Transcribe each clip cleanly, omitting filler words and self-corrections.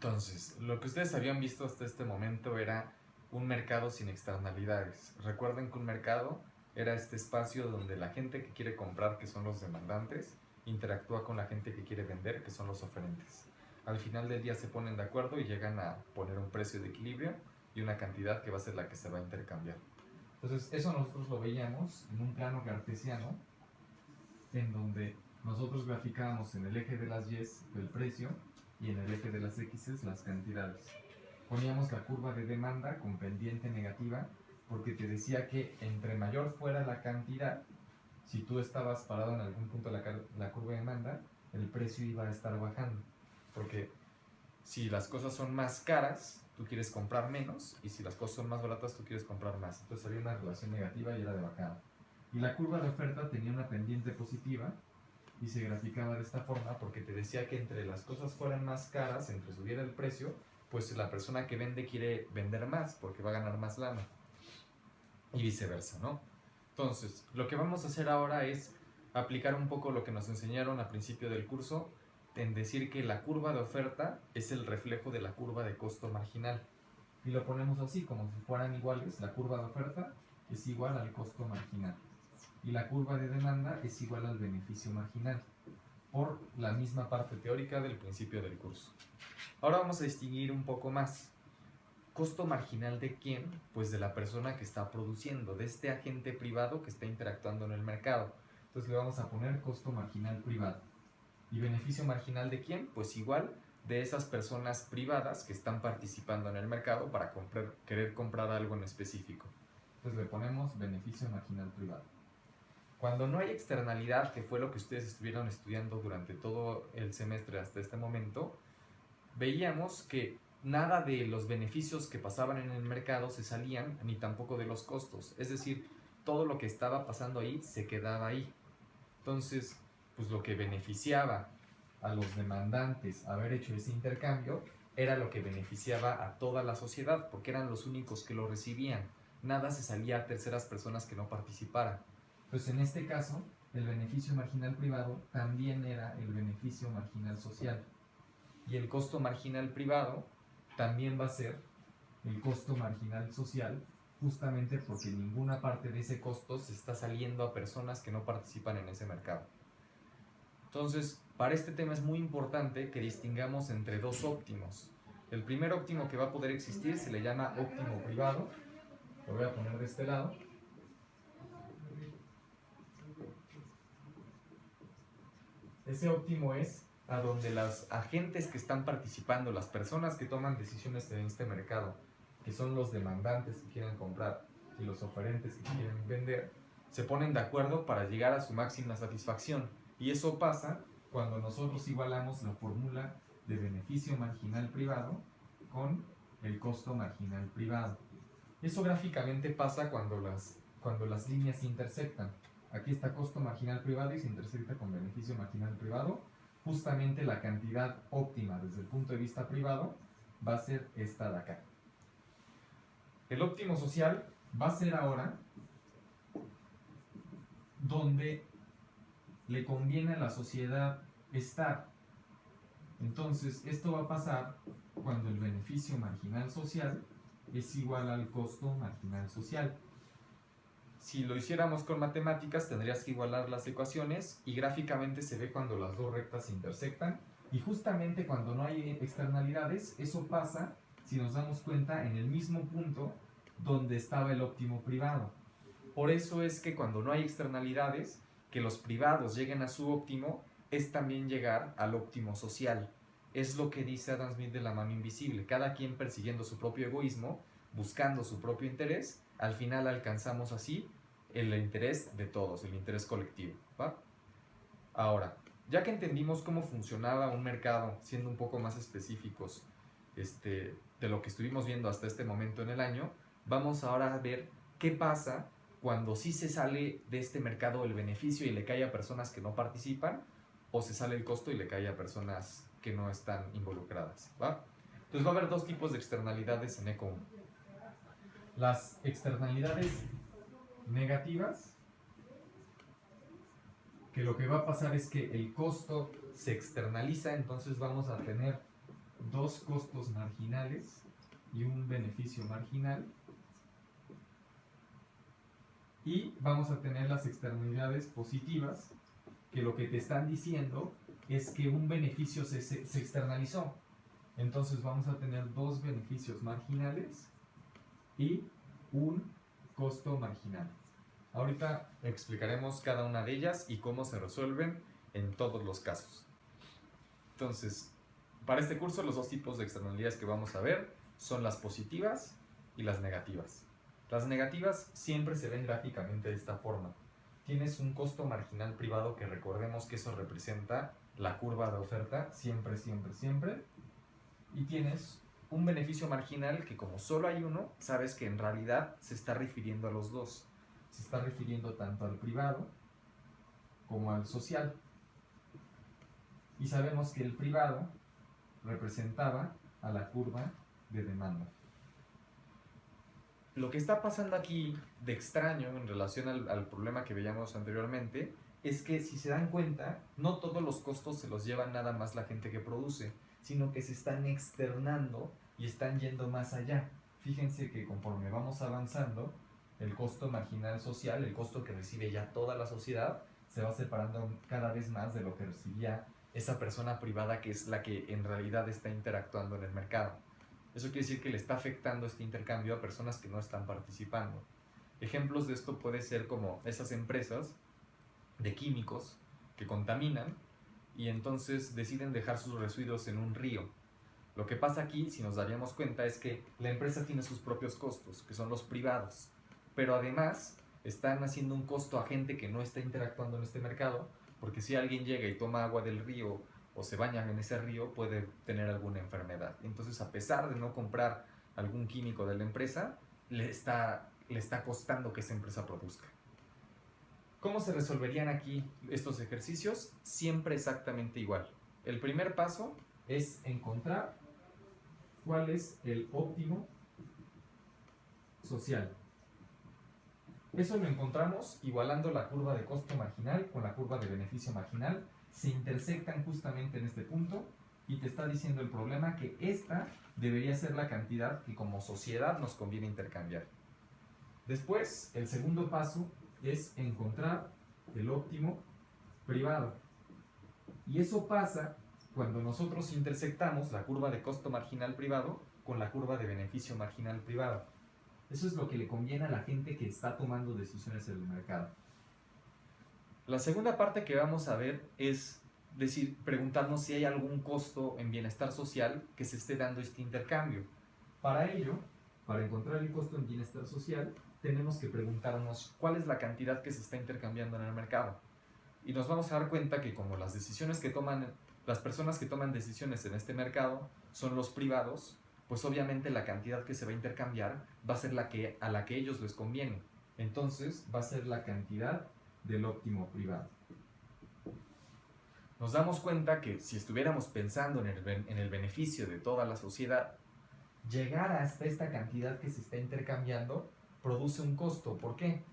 Entonces, lo que ustedes habían visto hasta este momento era un mercado sin externalidades. Recuerden que un mercado era este espacio donde la gente que quiere comprar, que son los demandantes, interactúa con la gente que quiere vender, que son los oferentes. Al final del día se ponen de acuerdo y llegan a poner un precio de equilibrio y una cantidad que va a ser la que se va a intercambiar. Entonces, eso nosotros lo veíamos en un plano cartesiano, en donde nosotros graficábamos en el eje de las Y's el precio y en el eje de las X's las cantidades. Poníamos la curva de demanda con pendiente negativa porque te decía que entre mayor fuera la cantidad, si tú estabas parado en algún punto de la curva de demanda, el precio iba a estar bajando. Porque si las cosas son más caras, tú quieres comprar menos, y si las cosas son más baratas, tú quieres comprar más. Entonces había una relación negativa y era de bajada. Y la curva de oferta tenía una pendiente positiva y se graficaba de esta forma porque te decía que entre las cosas fueran más caras, entre subiera el precio, pues la persona que vende quiere vender más porque va a ganar más lana. Y viceversa, ¿no? Entonces, lo que vamos a hacer ahora es aplicar un poco lo que nos enseñaron al principio del curso, en decir que la curva de oferta es el reflejo de la curva de costo marginal. Y lo ponemos así, como si fueran iguales, la curva de oferta es igual al costo marginal. Y la curva de demanda es igual al beneficio marginal, por la misma parte teórica del principio del curso. Ahora vamos a distinguir un poco más. ¿Costo marginal de quién? Pues de la persona que está produciendo, de este agente privado que está interactuando en el mercado. Entonces le vamos a poner costo marginal privado. ¿Y beneficio marginal de quién? Pues igual de esas personas privadas que están participando en el mercado para querer comprar algo en específico. Entonces le ponemos beneficio marginal privado. Cuando no hay externalidad, que fue lo que ustedes estuvieron estudiando durante todo el semestre hasta este momento, veíamos que nada de los beneficios que pasaban en el mercado se salían, ni tampoco de los costos. Es decir, todo lo que estaba pasando ahí se quedaba ahí. Entonces, pues lo que beneficiaba a los demandantes haber hecho ese intercambio era lo que beneficiaba a toda la sociedad, porque eran los únicos que lo recibían. Nada se salía a terceras personas que no participaran. Pues en este caso, el beneficio marginal privado también era el beneficio marginal social. Y el costo marginal privado también va a ser el costo marginal social, justamente porque ninguna parte de ese costo se está saliendo a personas que no participan en ese mercado. Entonces, para este tema es muy importante que distingamos entre dos óptimos. El primer óptimo que va a poder existir se le llama óptimo privado. Lo voy a poner de este lado. Ese óptimo es a donde los agentes que están participando, las personas que toman decisiones en este mercado, que son los demandantes que quieren comprar y los oferentes que quieren vender, se ponen de acuerdo para llegar a su máxima satisfacción. Y eso pasa cuando nosotros igualamos la fórmula de beneficio marginal privado con el costo marginal privado. Eso gráficamente pasa cuando las líneas se intersectan. Aquí está costo marginal privado y se intersecta con beneficio marginal privado. Justamente la cantidad óptima desde el punto de vista privado va a ser esta de acá. El óptimo social va a ser ahora donde le conviene a la sociedad estar. Entonces, esto va a pasar cuando el beneficio marginal social es igual al costo marginal social. Si lo hiciéramos con matemáticas, tendrías que igualar las ecuaciones y gráficamente se ve cuando las dos rectas se intersectan. Y justamente cuando no hay externalidades, eso pasa, si nos damos cuenta, en el mismo punto donde estaba el óptimo privado. Por eso es que cuando no hay externalidades, que los privados lleguen a su óptimo, es también llegar al óptimo social. Es lo que dice Adam Smith de la mano invisible. Cada quien persiguiendo su propio egoísmo, buscando su propio interés, al final alcanzamos así el interés de todos, el interés colectivo, ¿va? Ahora, ya que entendimos cómo funcionaba un mercado, siendo un poco más específicos de lo que estuvimos viendo hasta este momento en el año, vamos ahora a ver qué pasa cuando sí se sale de este mercado el beneficio y le cae a personas que no participan, o se sale el costo y le cae a personas que no están involucradas, ¿va? Entonces va a haber dos tipos de externalidades en ECO 1. Las externalidades negativas, que lo que va a pasar es que el costo se externaliza, entonces vamos a tener dos costos marginales y un beneficio marginal. Y vamos a tener las externalidades positivas, que lo que te están diciendo es que un beneficio se externalizó. Entonces vamos a tener dos beneficios marginales y un costo marginal. Ahorita explicaremos cada una de ellas y cómo se resuelven en todos los casos. Entonces, para este curso los dos tipos de externalidades que vamos a ver son las positivas y las negativas. Las negativas siempre se ven gráficamente de esta forma. Tienes un costo marginal privado, que recordemos que eso representa la curva de oferta, siempre, siempre, siempre. Y tienes un beneficio marginal que, como solo hay uno, sabes que en realidad se está refiriendo a los dos. Se está refiriendo tanto al privado como al social. Y sabemos que el privado representaba a la curva de demanda. Lo que está pasando aquí de extraño en relación al problema que veíamos anteriormente es que, si se dan cuenta, no todos los costos se los lleva nada más la gente que produce, sino que se están externando y están yendo más allá. Fíjense que conforme vamos avanzando, el costo marginal social, el costo que recibe ya toda la sociedad, se va separando cada vez más de lo que recibía esa persona privada, que es la que en realidad está interactuando en el mercado. Eso quiere decir que le está afectando este intercambio a personas que no están participando. Ejemplos de esto puede ser como esas empresas de químicos que contaminan y entonces deciden dejar sus residuos en un río. Lo que pasa aquí, si nos daríamos cuenta, es que la empresa tiene sus propios costos, que son los privados, pero además están haciendo un costo a gente que no está interactuando en este mercado, porque si alguien llega y toma agua del río o se baña en ese río, puede tener alguna enfermedad. Entonces, a pesar de no comprar algún químico de la empresa, le está costando que esa empresa produzca. ¿Cómo se resolverían aquí estos ejercicios? Siempre exactamente igual. El primer paso es encontrar cuál es el óptimo social. Eso lo encontramos igualando la curva de costo marginal con la curva de beneficio marginal. Se intersectan justamente en este punto y te está diciendo el problema que esta debería ser la cantidad que como sociedad nos conviene intercambiar. Después, el segundo paso es encontrar el óptimo privado. Y eso pasa cuando nosotros intersectamos la curva de costo marginal privado con la curva de beneficio marginal privado. Eso es lo que le conviene a la gente que está tomando decisiones en el mercado. La segunda parte que vamos a ver es preguntarnos si hay algún costo en bienestar social que se esté dando este intercambio. Para ello, para encontrar el costo en bienestar social, tenemos que preguntarnos cuál es la cantidad que se está intercambiando en el mercado. Y nos vamos a dar cuenta que, como las personas que toman decisiones en este mercado son los privados, pues obviamente la cantidad que se va a intercambiar va a ser a la que ellos les conviene. Entonces va a ser la cantidad del óptimo privado. Nos damos cuenta que, si estuviéramos pensando en el beneficio de toda la sociedad, llegar hasta esta cantidad que se está intercambiando produce un costo. ¿Por qué?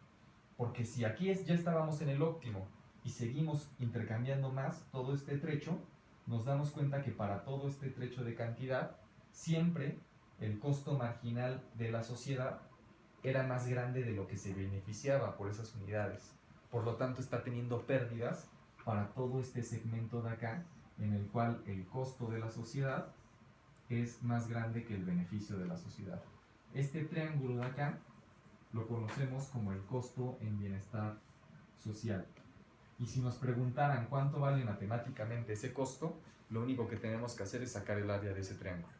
Porque si aquí ya estábamos en el óptimo y seguimos intercambiando más todo este trecho, nos damos cuenta que para todo este trecho de cantidad, siempre el costo marginal de la sociedad era más grande de lo que se beneficiaba por esas unidades. Por lo tanto, está teniendo pérdidas para todo este segmento de acá, en el cual el costo de la sociedad es más grande que el beneficio de la sociedad. Este triángulo de acá lo conocemos como el costo en bienestar social. Y si nos preguntaran cuánto vale matemáticamente ese costo, lo único que tenemos que hacer es sacar el área de ese triángulo.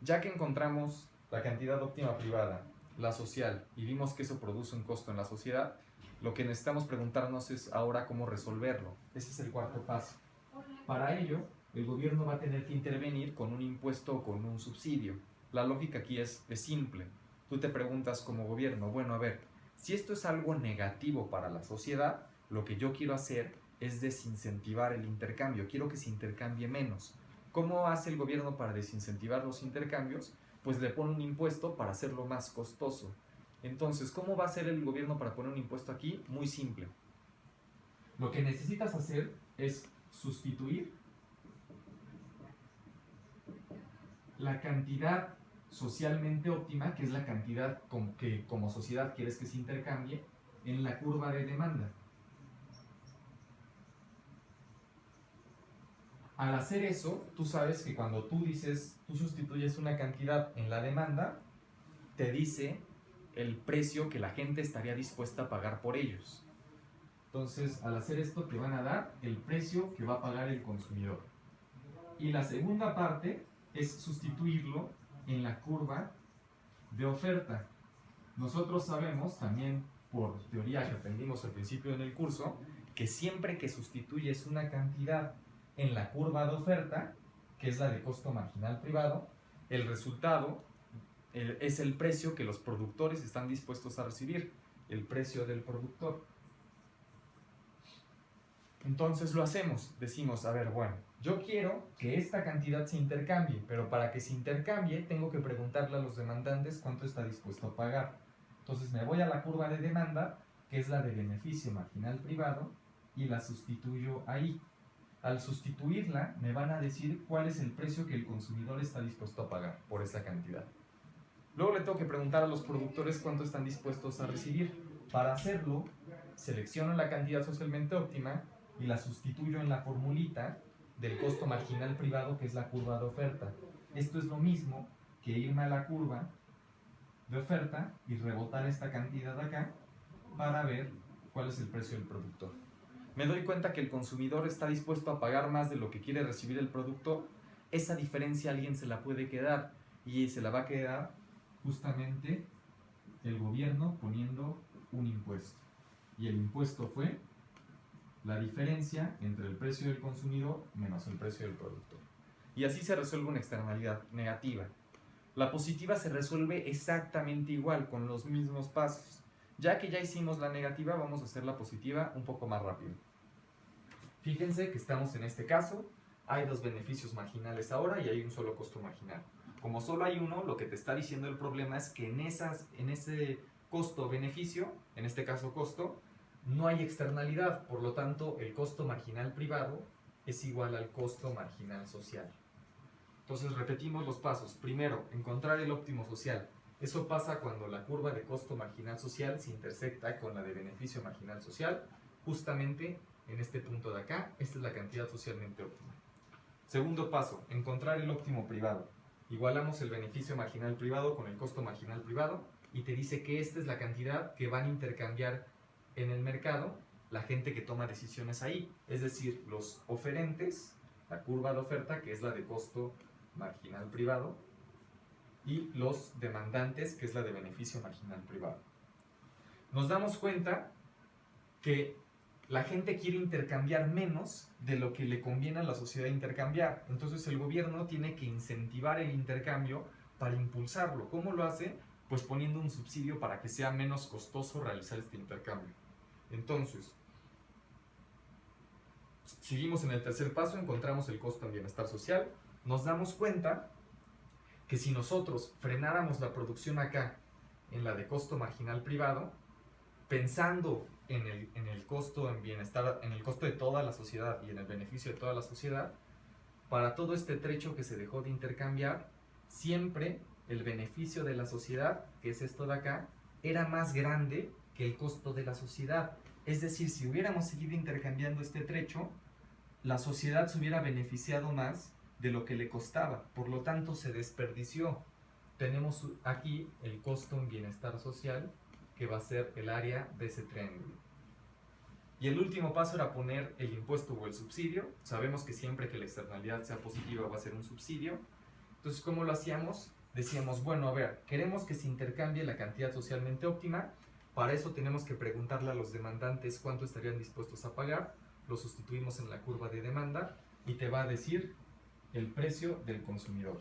Ya que encontramos la cantidad óptima privada, la social, y vimos que eso produce un costo en la sociedad, lo que necesitamos preguntarnos es ahora cómo resolverlo. Ese es el cuarto paso. Para ello, el gobierno va a tener que intervenir con un impuesto o con un subsidio. La lógica aquí es simple. Tú te preguntas como gobierno, bueno, a ver, si esto es algo negativo para la sociedad, lo que yo quiero hacer es desincentivar el intercambio. Quiero que se intercambie menos. ¿Cómo hace el gobierno para desincentivar los intercambios? Pues le pone un impuesto para hacerlo más costoso. Entonces, ¿cómo va a hacer el gobierno para poner un impuesto aquí? Muy simple. Lo que necesitas hacer es sustituir la cantidad socialmente óptima, que es la cantidad que como sociedad quieres que se intercambie, en la curva de demanda. Al hacer eso, tú sabes que cuando tú sustituyes una cantidad en la demanda, te dice el precio que la gente estaría dispuesta a pagar por ellos. Entonces, al hacer esto, te van a dar el precio que va a pagar el consumidor. Y la segunda parte es sustituirlo en la curva de oferta. Nosotros sabemos también, por teoría que aprendimos al principio en el curso, que siempre que sustituyes una cantidad en la curva de oferta, que es la de costo marginal privado, el resultado es el precio que los productores están dispuestos a recibir, el precio del productor. Entonces lo hacemos, decimos, a ver, bueno, yo quiero que esta cantidad se intercambie, pero para que se intercambie tengo que preguntarle a los demandantes cuánto está dispuesto a pagar. Entonces me voy a la curva de demanda, que es la de beneficio marginal privado, y la sustituyo ahí. Al sustituirla, me van a decir cuál es el precio que el consumidor está dispuesto a pagar por esa cantidad. Luego le tengo que preguntar a los productores cuánto están dispuestos a recibir. Para hacerlo, selecciono la cantidad socialmente óptima y la sustituyo en la formulita del costo marginal privado, que es la curva de oferta. Esto es lo mismo que irme a la curva de oferta y rebotar esta cantidad acá para ver cuál es el precio del productor. Me doy cuenta que el consumidor está dispuesto a pagar más de lo que quiere recibir el productor. Esa diferencia alguien se la puede quedar, y se la va a quedar justamente el gobierno poniendo un impuesto. Y el impuesto fue la diferencia entre el precio del consumidor menos el precio del productor. Y así se resuelve una externalidad negativa. La positiva se resuelve exactamente igual, con los mismos pasos. Ya que ya hicimos la negativa, vamos a hacer la positiva un poco más rápido. Fíjense que estamos en este caso, hay dos beneficios marginales ahora y hay un solo costo marginal. Como solo hay uno, lo que te está diciendo el problema es que en ese costo-beneficio, en este caso costo, no hay externalidad, por lo tanto el costo marginal privado es igual al costo marginal social. Entonces repetimos los pasos. Primero, encontrar el óptimo social. Eso pasa cuando la curva de costo marginal social se intersecta con la de beneficio marginal social, justamente en este punto de acá. Esta es la cantidad socialmente óptima. Segundo paso, encontrar el óptimo privado. Igualamos el beneficio marginal privado con el costo marginal privado y te dice que esta es la cantidad que van a intercambiar en el mercado la gente que toma decisiones ahí, es decir, los oferentes, la curva de oferta, que es la de costo marginal privado, y los demandantes, que es la de beneficio marginal privado. Nos damos cuenta que la gente quiere intercambiar menos de lo que le conviene a la sociedad intercambiar. Entonces el gobierno tiene que incentivar el intercambio para impulsarlo. ¿Cómo lo hace? Pues poniendo un subsidio para que sea menos costoso realizar este intercambio. Entonces, seguimos en el tercer paso, encontramos el costo en bienestar social. Nos damos cuenta que si nosotros frenáramos la producción acá, en la de costo marginal privado, pensando en el costo en bienestar, en el costo de toda la sociedad y en el beneficio de toda la sociedad, para todo este trecho que se dejó de intercambiar, siempre el beneficio de la sociedad, que es esto de acá, era más grande que el costo de la sociedad. Es decir, si hubiéramos seguido intercambiando este trecho, la sociedad se hubiera beneficiado más de lo que le costaba, por lo tanto se desperdició. Tenemos aquí el costo en bienestar social, que va a ser el área de ese triángulo. Y el último paso era poner el impuesto o el subsidio. Sabemos que siempre que la externalidad sea positiva va a ser un subsidio. Entonces, ¿cómo lo hacíamos? Decíamos, bueno, a ver, queremos que se intercambie la cantidad socialmente óptima. Para eso tenemos que preguntarle a los demandantes cuánto estarían dispuestos a pagar. Lo sustituimos en la curva de demanda y te va a decir el precio del consumidor.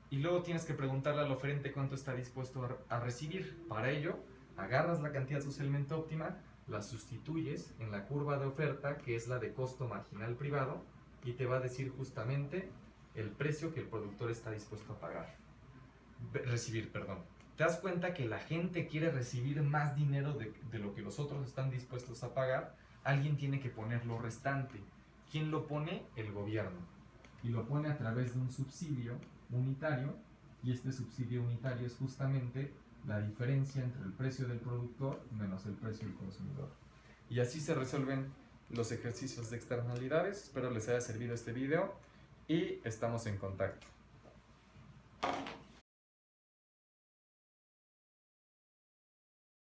Y luego tienes que preguntarle al oferente cuánto está dispuesto a recibir. Para ello, agarras la cantidad socialmente óptima, la sustituyes en la curva de oferta, que es la de costo marginal privado, y te va a decir justamente el precio que el productor está dispuesto a recibir. Te das cuenta que la gente quiere recibir más dinero de lo que los otros están dispuestos a pagar. Alguien tiene que poner lo restante. ¿Quién lo pone? El gobierno. Y lo pone a través de un subsidio unitario, y este subsidio unitario es justamente la diferencia entre el precio del productor menos el precio del consumidor. Y así se resuelven los ejercicios de externalidades. Espero les haya servido este video y estamos en contacto.